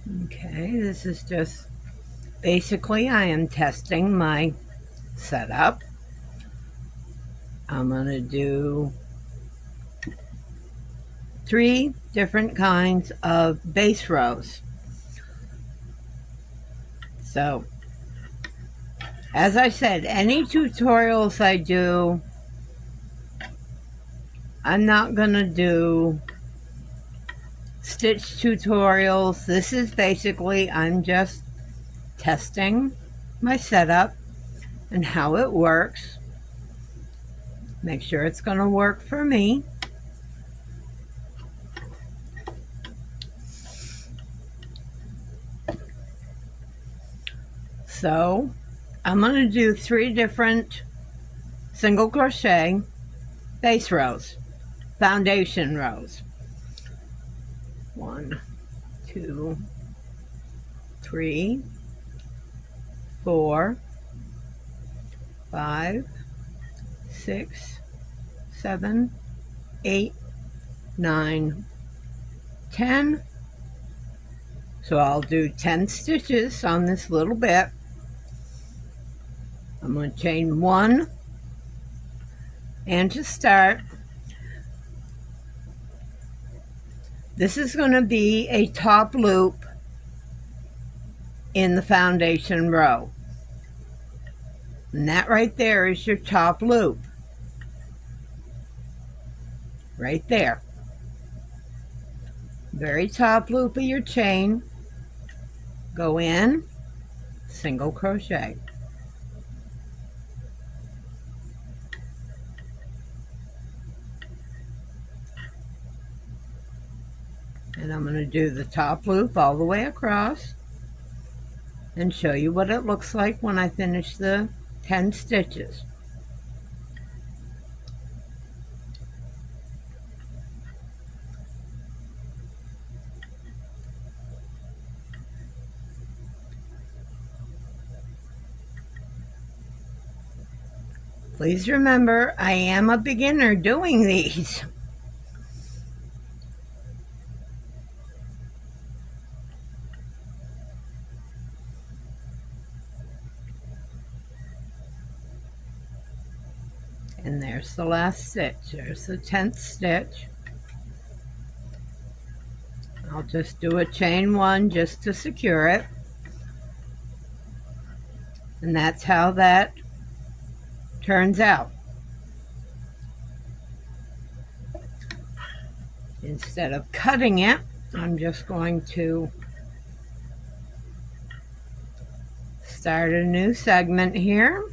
Okay, this is just basically I am testing my setup. I'm going to do 3 different kinds of base rows. So, as I said, any tutorials I do, I'm not going to do stitch tutorials. This is basically, I'm just testing my setup and how it works. Make sure it's going to work for me. So I'm going to do 3 different single crochet base rows, foundation rows. 1, 2, 3, 4, 5, 6, 7, 8, 9, 10. So I'll do 10 stitches on this little bit. I'm going to chain 1, and to start, this is going to be a top loop in the foundation row. And that right there is your top loop. Right there. Very top loop of your chain. Go in, single crochet. And I'm going to do the top loop all the way across and show you what it looks like when I finish the 10 stitches. Please remember, I am a beginner doing these. And there's the last stitch. There's the 10th stitch. I'll just do a chain 1 just to secure it. And that's how that turns out. Instead of cutting it, I'm just going to start a new segment here.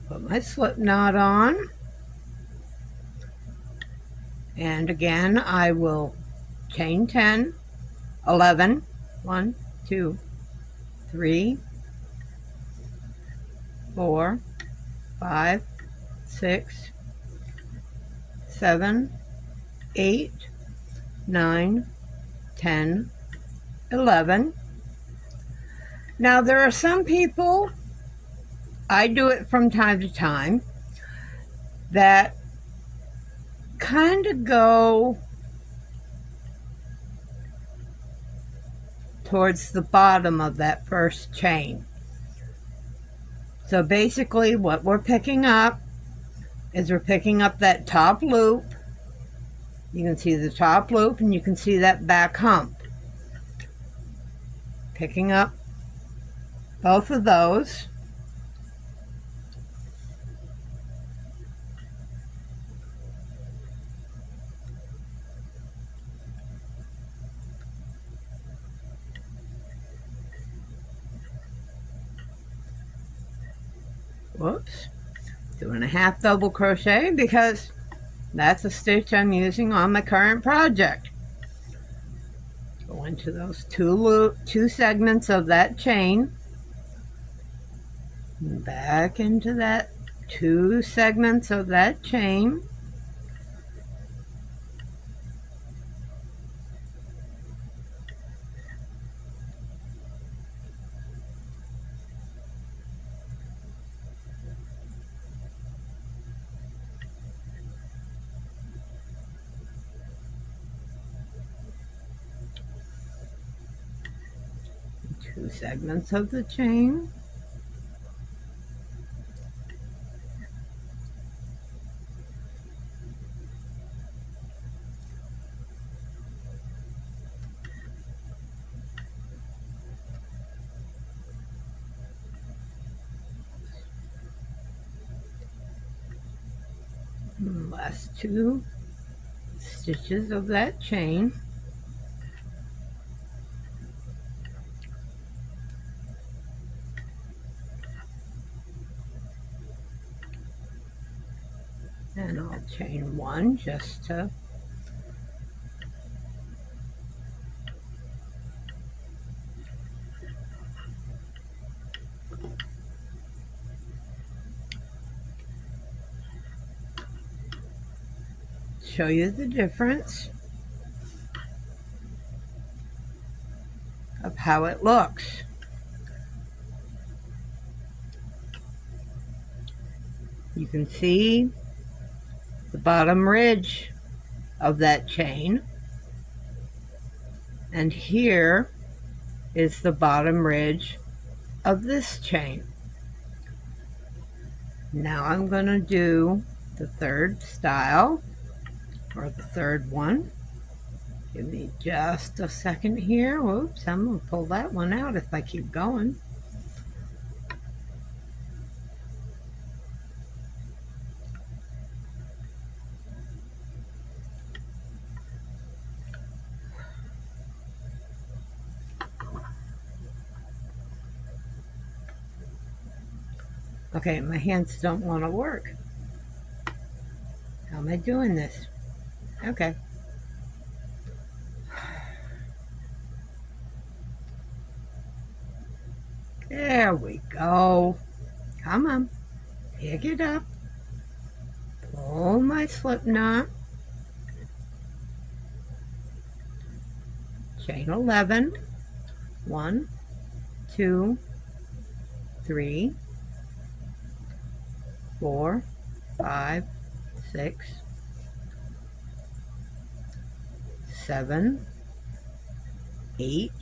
Put my slip knot on. And again, I will chain 10, 11, 1, 2, 3, 4, 5, 6, 7, 8, 9, 10, 11. Now there are some people, I do it from time to time, that kind of go towards the bottom of that first chain. So basically what we're picking up is we're picking up that top loop. You can see the top loop and you can see that back hump. Picking up both of those. Whoops. Doing a half double crochet because that's a stitch I'm using on my current project. Go into those two segments of that chain, and back into that 2 segments of that chain. 2 segments of the chain, and the last 2 stitches of that chain. And I'll chain 1 just to show you the difference of how it looks. You can see the bottom ridge of that chain, and here is the bottom ridge of this chain. Now I'm going to do the third style, or the third one. Give me just a second here. Whoops, I'm going to pull that one out if I keep going. Okay, my hands don't want to work. How am I doing this? Okay. There we go. Come on. Pick it up. Pull my slip knot. Chain 11. 1, 2, 3, 4, 5, 6, 7, 8,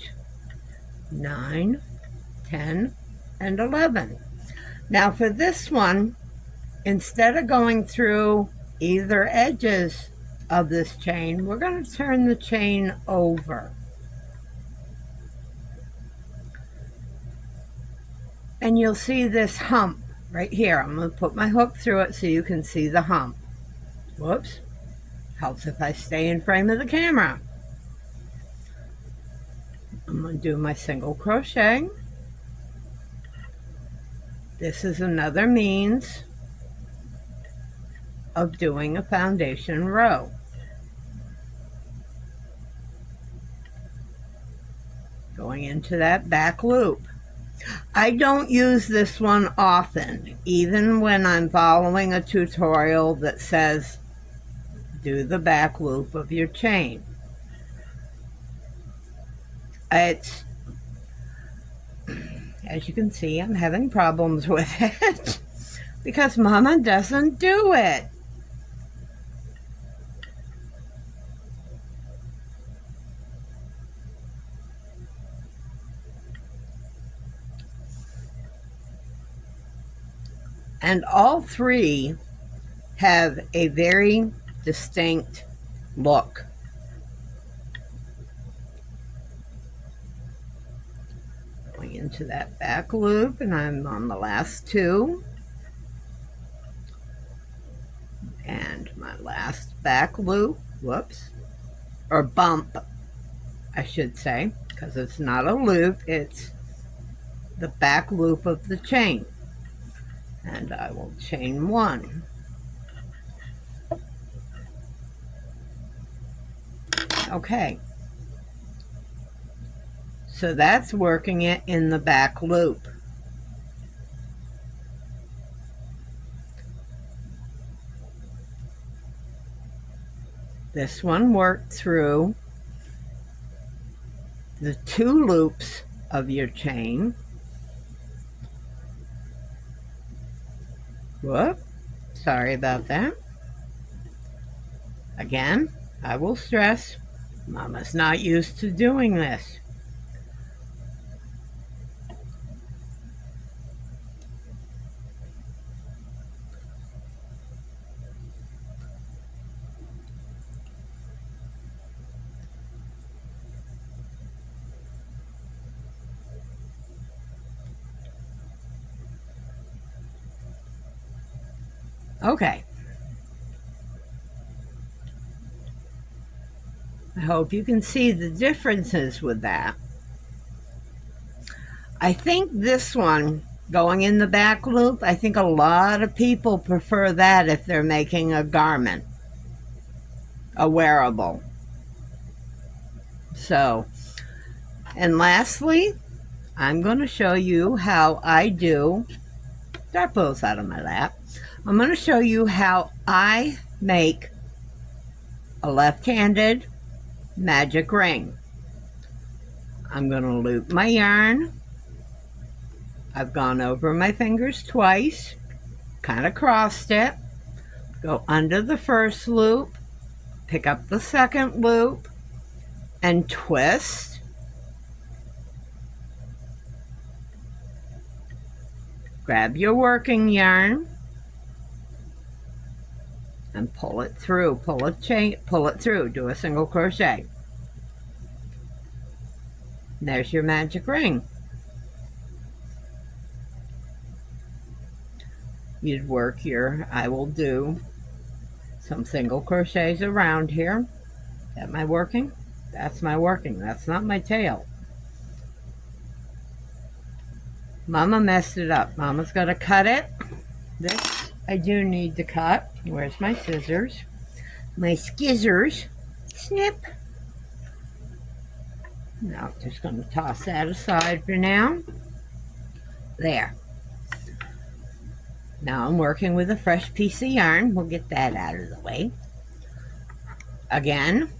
9, 10, and 11. Now for this one, instead of going through either edges of this chain, we're going to turn the chain over. And you'll see this hump right here. I'm going to put my hook through it so you can see the hump. Whoops. Helps if I stay in frame of the camera. I'm going to do my single crochet. This is another means of doing a foundation row. Going into that back loop. I don't use this one often, even when I'm following a tutorial that says do the back loop of your chain. It's, as you can see, I'm having problems with it because Mama doesn't do it. And all 3 have a very distinct look. Going into that back loop, and I'm on the last 2. And my last back loop, whoops, or bump, I should say, because it's not a loop, it's the back loop of the chain. And I will chain 1. Okay. So that's working it in the back loop. This one worked through the 2 loops of your chain. Whoop, sorry about that. Again, I will stress, Mama's not used to doing this. Okay. I hope you can see the differences with that. I think this one, going in the back loop, I think a lot of people prefer that if they're making a garment, a wearable. So, and lastly, I'm going to show you how I do, that blows out of my lap. I'm going to show you how I make a left-handed magic ring. I'm going to loop my yarn. I've gone over my fingers twice, kind of crossed it, go under the first loop, pick up the second loop, and twist. Grab your working yarn and pull it through, pull it through, do a single crochet. And there's your magic ring. You'd work I will do some single crochets around here. Is that my working? That's my working. That's not my tail. Mama messed it up. Mama's got to cut it. This I do need to cut. Where's my scissors? My skizzers. Snip. Now, just going to toss that aside for now. There. Now I'm working with a fresh piece of yarn. We'll get that out of the way. Again,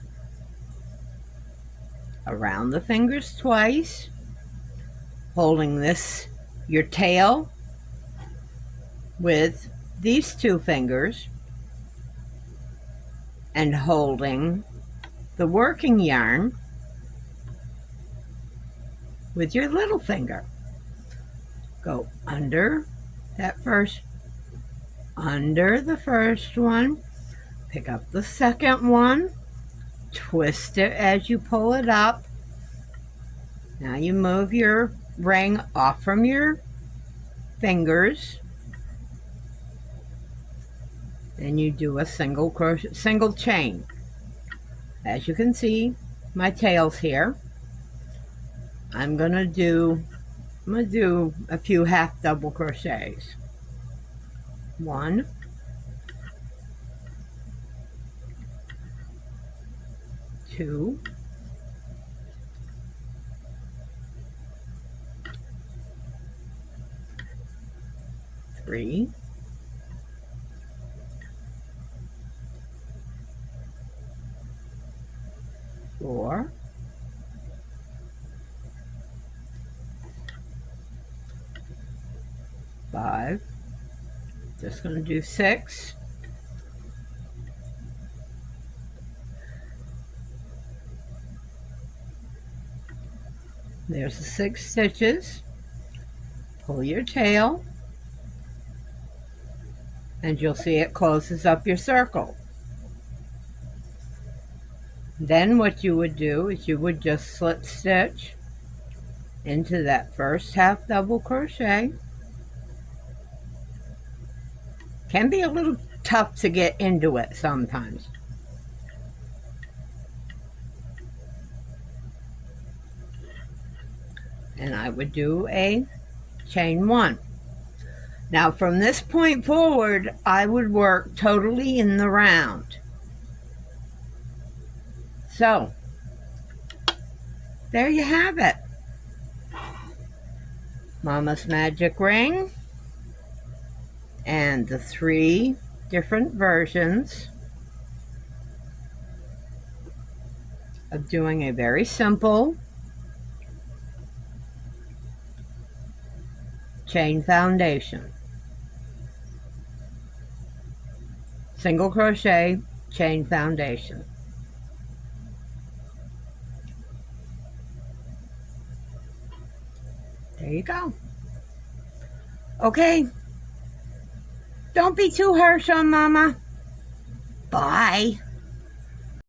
around the fingers twice, holding your tail with these two fingers, and holding the working yarn with your little finger. Go under the first one, pick up the second one, twist it as you pull it up. Now you move your ring off from your fingers, and you do a single chain. As you can see, my tail's here. I'm gonna do a few half double crochets. 1, 2, 3, 4, 5, just going to do 6, there's the 6 stitches. Pull your tail, and you'll see it closes up your circle. Then what you would do is you would just slip stitch into that first half double crochet. Can be a little tough to get into it sometimes. And I would do a chain 1. Now from this point forward, I would work totally in the round. So, there you have it. Mama's magic ring and the 3 different versions of doing a very simple chain foundation. Single crochet, chain foundation. There you go. Okay. Don't be too harsh on Mama. Bye.